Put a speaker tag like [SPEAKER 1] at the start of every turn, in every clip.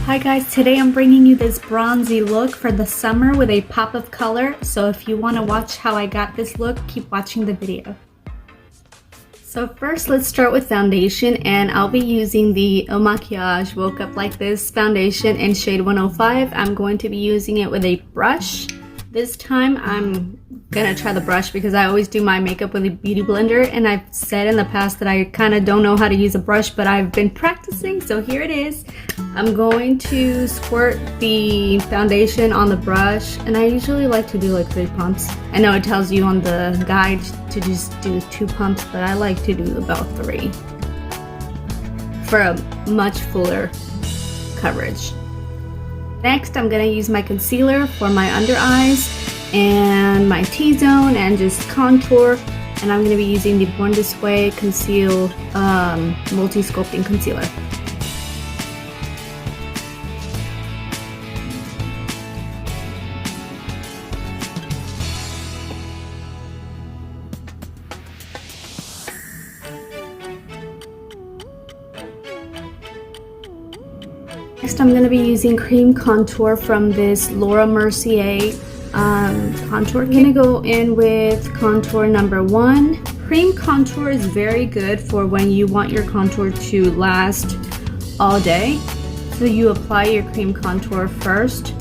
[SPEAKER 1] Hi guys, today I'm bringing you this bronzy look for the summer with a pop of color. So if you want to watch how I got this look, keep watching the video. So first let's start with foundation, and I'll be using the ILMAKIAGE Woke Up Like This foundation in shade 105. I'm going to be using it with a brush. This time I'm gonna try the brush because I always do my makeup with a beauty blender, and I've said in the past that I kind of don't know how to use a brush, but I've been practicing, so here it is. I'm going to squirt the foundation on the brush, and I usually like to do like 3 pumps. I know it tells you on the guide to just do 2 pumps, but I like to do about 3 for a much fuller coverage. Next, I'm gonna use my concealer for my under eyes and my T-zone and just contour, and I'm gonna be using the Born This Way Conceal Multi-Sculpting Concealer. Next, I'm going to be using cream contour from this Mercier contour. I'm going to go in with contour number 1. Cream contour is very good for when you want your contour to last all day. So you apply your cream contour first,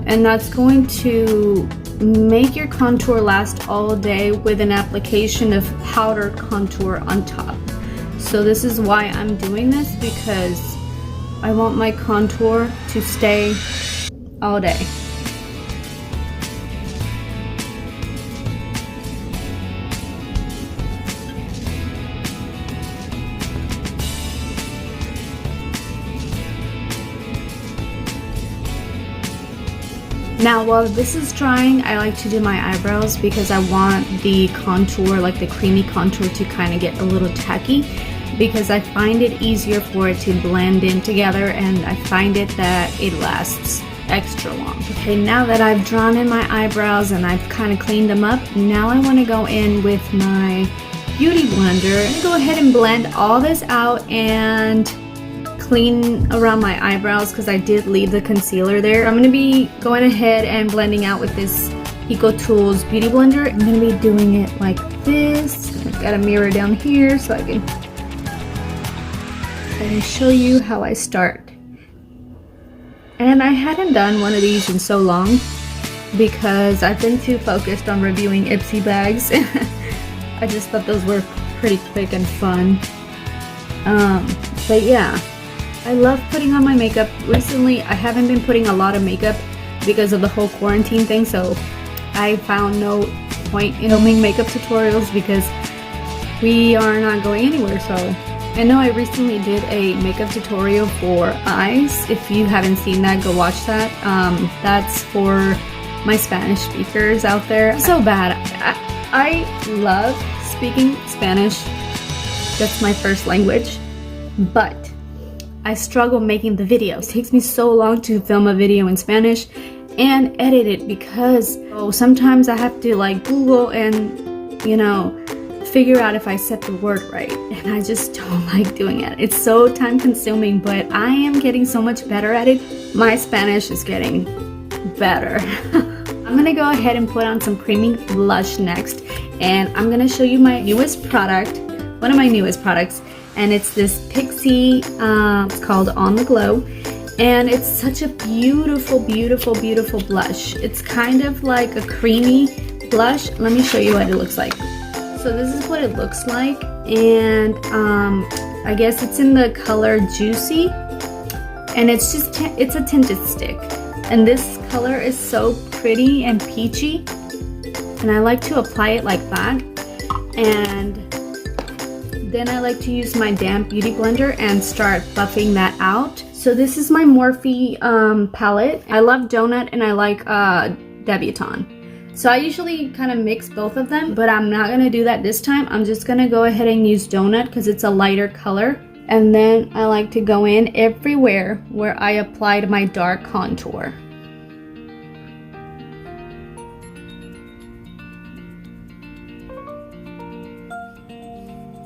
[SPEAKER 1] and that's going to make your contour last all day with an application of powder contour on top. So this is why I'm doing this, because I want my contour to stay all day. Now while this is drying, I like to do my eyebrows because I want the contour, like the creamy contour, to kind of get a little tacky, because I find it easier for it to blend in together, and I find it that it lasts extra long. Okay, now that I've drawn in my eyebrows and I've kind of cleaned them up, now I want to go in with my beauty blender. I'm going to go ahead and blend all this out and clean around my eyebrows because I did leave the concealer there. I'm going to be going ahead and blending out with this Ecotools beauty blender. I'm going to be doing it like this. I've got a mirror down here so I can show you how I start. And I hadn't done one of these in so long because I've been too focused on reviewing Ipsy bags. I just thought those were pretty quick and fun. But yeah, I love putting on my makeup. Recently I haven't been putting a lot of makeup because of the whole quarantine thing, so I found no point in filming makeup tutorials because we are not going anywhere. So I know I recently did a makeup tutorial for eyes. If you haven't seen that, go watch that. That's for my Spanish speakers out there. So bad. I love speaking Spanish. That's my first language. But I struggle making the videos. It takes me so long to film a video in Spanish and edit it because sometimes I have to like Google and, you know, figure out if I said the word right, and I just don't like doing it. It's so time consuming, but I am getting so much better at it. My Spanish is getting better. I'm gonna go ahead and put on some creamy blush next, and I'm gonna show you my newest product, one of my newest products, and it's this PIXI, it's called On The Glow, and it's such a beautiful, beautiful, beautiful blush. It's kind of like a creamy blush. Let me show you what it looks like. So this is what it looks like, and I guess it's in the color Juicy, and it's just it's a tinted stick, and this color is so pretty and peachy, and I like to apply it like that, and then I like to use my damp beauty blender and start buffing that out. So this is my Morphe palette. I love Donut and I like Debutante. So I usually kind of mix both of them, but I'm not gonna do that this time. I'm just gonna go ahead and use Donut because it's a lighter color. And then I like to go in everywhere where I applied my dark contour.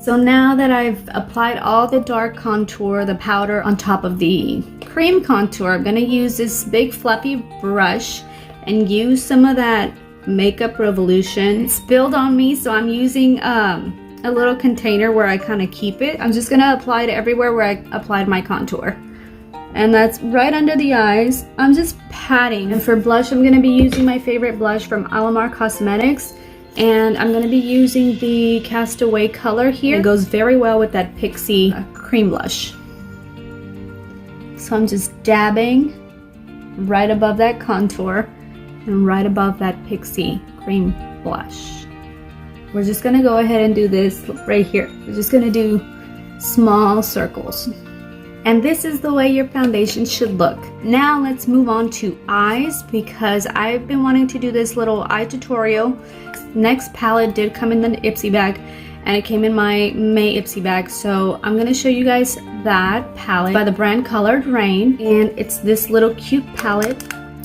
[SPEAKER 1] So now that I've applied all the dark contour, the powder on top of the cream contour, I'm gonna use this big fluffy brush and use some of that Makeup Revolution. It spilled on me, so I'm using a little container where I kind of keep it. I'm just gonna apply it everywhere where I applied my contour. And that's right under the eyes. I'm just patting. And for blush, I'm gonna be using my favorite blush from Alamar Cosmetics. And I'm gonna be using the Castaway color here. It goes very well with that PIXI cream blush. So I'm just dabbing right above that contour and right above that PIXI cream blush. We're just gonna go ahead and do this right here. We're just gonna do small circles. And this is the way your foundation should look. Now let's move on to eyes, because I've been wanting to do this little eye tutorial. Next palette did come in the IPSY bag, and it came in my May IPSY bag. So I'm gonna show you guys that palette by the brand Colored RAINE. And it's this little cute palette.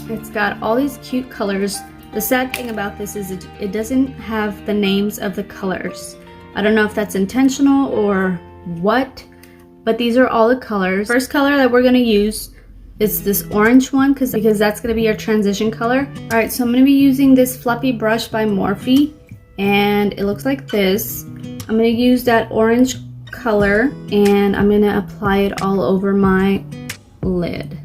[SPEAKER 1] It's got all these cute colors. The sad thing about this is it doesn't have the names of the colors. I don't know if that's intentional or what, but these are all the colors. First color that we're gonna use is this orange one because that's gonna be our transition color. All right, so I'm gonna be using this fluffy brush by Morphe, and it looks like this. I'm gonna use that orange color and I'm gonna apply it all over my lid.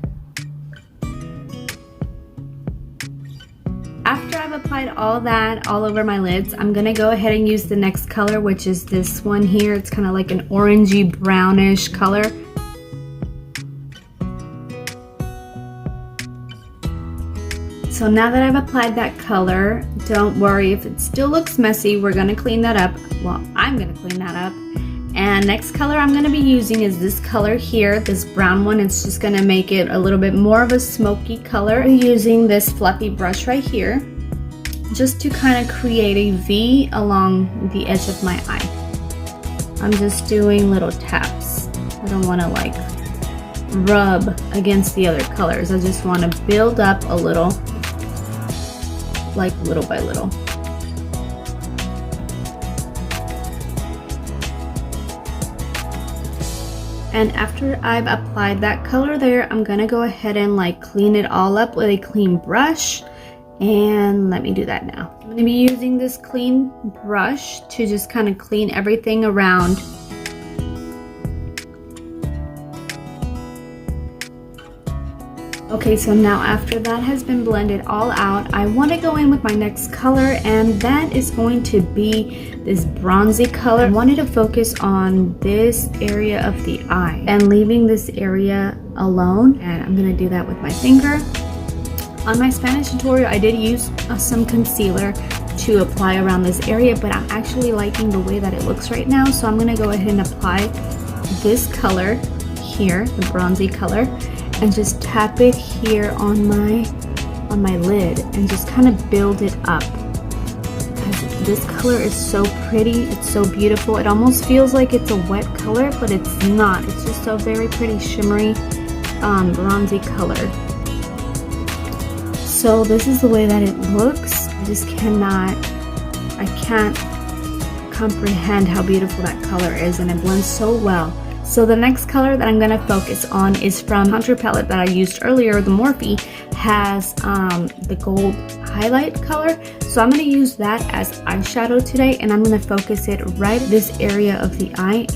[SPEAKER 1] After I've applied all that all over my lids, I'm gonna go ahead and use the next color, which is this one here. It's kind of like an orangey brownish color. So now that I've applied that color, don't worry if it still looks messy, we're gonna clean that up. Well, I'm gonna clean that up. And next color I'm gonna be using is this color here, this brown one. It's just gonna make it a little bit more of a smoky color. I'm using this fluffy brush right here, just to kind of create a V along the edge of my eye. I'm just doing little taps. I don't wanna like rub against the other colors. I just wanna build up a little, like little by little. And after I've applied that color there, I'm gonna go ahead and like clean it all up with a clean brush. And let me do that now. I'm gonna be using this clean brush to just kind of clean everything around. Okay, so now after that has been blended all out, I want to go in with my next color, and that is going to be this bronzy color. I wanted to focus on this area of the eye and leaving this area alone, and I'm going to do that with my finger. On my Spanish tutorial, I did use some concealer to apply around this area, but I'm actually liking the way that it looks right now, so I'm going to go ahead and apply this color here, the bronzy color, and just tap it here on my lid and just kind of build it up. Because this color is so pretty, it's so beautiful. It almost feels like it's a wet color, but it's not. It's just a very pretty shimmery bronzy color. So this is the way that it looks. I can't comprehend how beautiful that color is, and it blends so well. So the next color that I'm going to focus on is from Countor palette that I used earlier. The Morphe has the gold highlight color. So I'm going to use that as eyeshadow today, and I'm going to focus it right this area of the eye,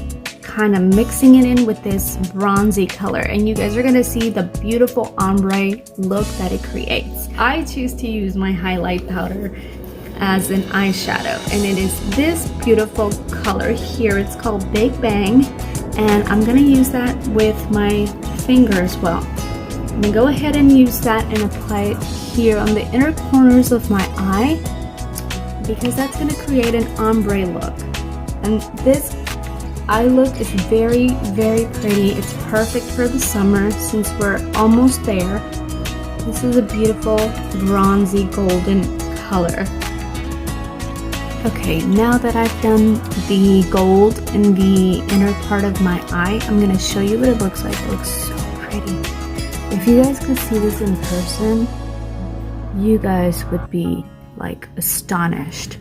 [SPEAKER 1] kind of mixing it in with this bronzy color. And you guys are going to see the beautiful ombre look that it creates. I choose to use my highlight powder as an eyeshadow, and it is this beautiful color here. It's called Big Bang. And I'm gonna use that with my finger as well. I'm gonna go ahead and use that and apply it here on the inner corners of my eye, because that's gonna create an ombre look. And this eye look is very, very pretty. It's perfect for the summer since we're almost there. This is a beautiful bronzy golden color. Okay, now that I've done the gold in the inner part of my eye, I'm going to show you what it looks like. It looks so pretty. If you guys could see this in person, you guys would be like astonished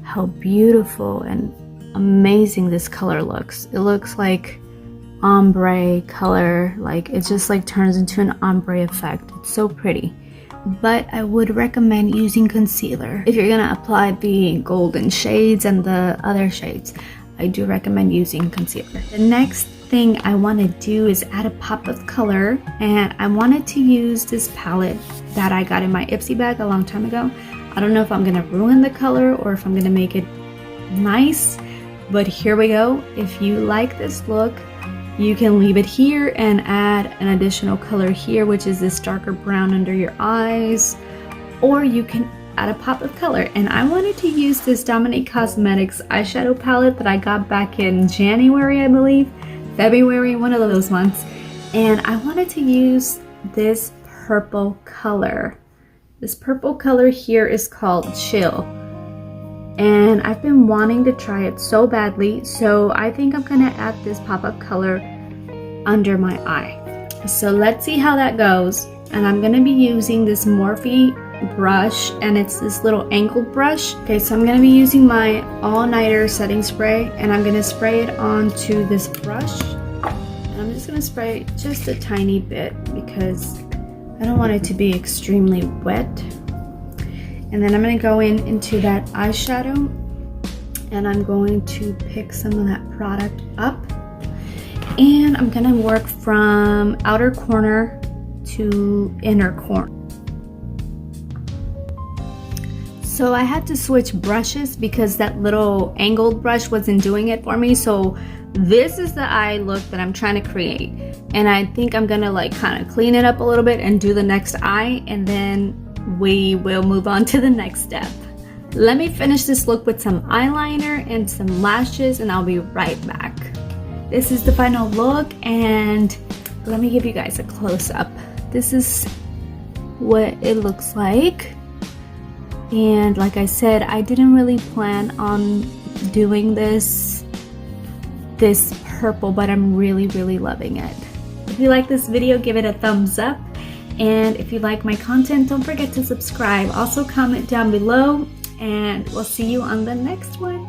[SPEAKER 1] how beautiful and amazing this color looks. It looks like ombre color. Like it just like turns into an ombre effect. It's so pretty. But I would recommend using concealer if you're gonna apply the golden shades and the other shades. I do recommend using concealer. The next thing I want to do is add a pop of color, and I wanted to use this palette that I got in my Ipsy bag a long time ago. I don't know if I'm gonna ruin the color or if I'm gonna make it nice, but here we go. If you like this look, you can leave it here and add an additional color here, which is this darker brown under your eyes, or you can add a pop of color. And I wanted to use this Dominique Cosmetics eyeshadow palette that I got back in January, I believe, February, one of those months, and I wanted to use this purple color. This purple color here is called Chill, and I've been wanting to try it so badly, so I think I'm gonna add this pop-up color under my eye. So let's see how that goes. And I'm gonna be using this Morphe brush, and it's this little angled brush. Okay, so I'm gonna be using my all-nighter setting spray, and I'm gonna spray it onto this brush. And I'm just gonna spray just a tiny bit because I don't want it to be extremely wet. And then I'm going to go into that eyeshadow, and I'm going to pick some of that product up, and I'm going to work from outer corner to inner corner. So I had to switch brushes because that little angled brush wasn't doing it for me. So this is the eye look that I'm trying to create, and I think I'm gonna like kind of clean it up a little bit and do the next eye, and then we will move on to the next step. Let me finish this look with some eyeliner and some lashes, and I'll be right back. This is the final look, and let me give you guys a close-up. This is what it looks like, and like I said, I didn't really plan on doing this purple, but I'm really loving it. If you like this video, give it a thumbs up. And if you like my content, don't forget to subscribe. Also comment down below, and we'll see you on the next one.